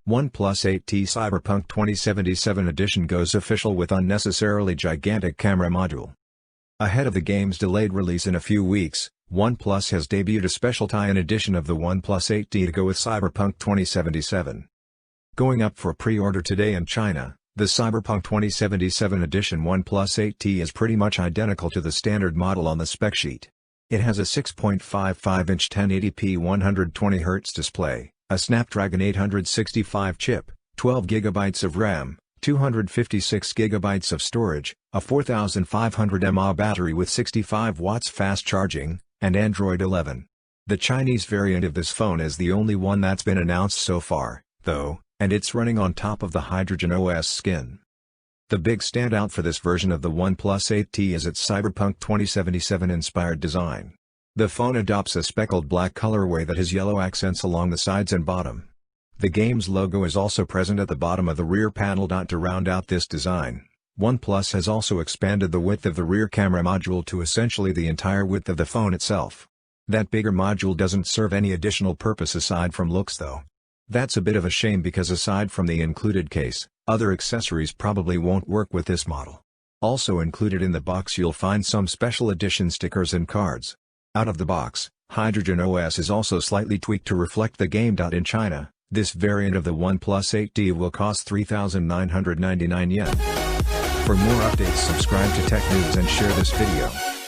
OnePlus 8T Cyberpunk 2077 edition goes official with unnecessarily gigantic camera module. Ahead of the game's delayed release in a few weeks, OnePlus has debuted a special tie-in edition of the OnePlus 8T to go with Cyberpunk 2077. Going up for pre-order today in China, the Cyberpunk 2077 edition OnePlus 8T is pretty much identical to the standard model on the spec sheet. It has a 6.55-inch 1080p 120Hz display, a Snapdragon 865 chip, 12 GB of RAM, 256 GB of storage, a 4500 mAh battery with 65 watts fast charging, and Android 11. The Chinese variant of this phone is the only one that's been announced so far, though, and it's running on top of the Hydrogen OS skin. The big standout for this version of the OnePlus 8T is its Cyberpunk 2077 inspired design. The phone adopts a speckled black colorway that has yellow accents along the sides and bottom. The game's logo is also present at the bottom of the rear panel. To round out this design, OnePlus has also expanded the width of the rear camera module to essentially the entire width of the phone itself. That bigger module doesn't serve any additional purpose aside from looks though. That's a bit of a shame because aside from the included case, other accessories probably won't work with this model. Also included in the box you'll find some special edition stickers and cards. Out of the box, Hydrogen OS is also slightly tweaked to reflect the game. In China, this variant of the OnePlus 8T will cost 3,999 yen. For more updates, subscribe to Tech News and share this video.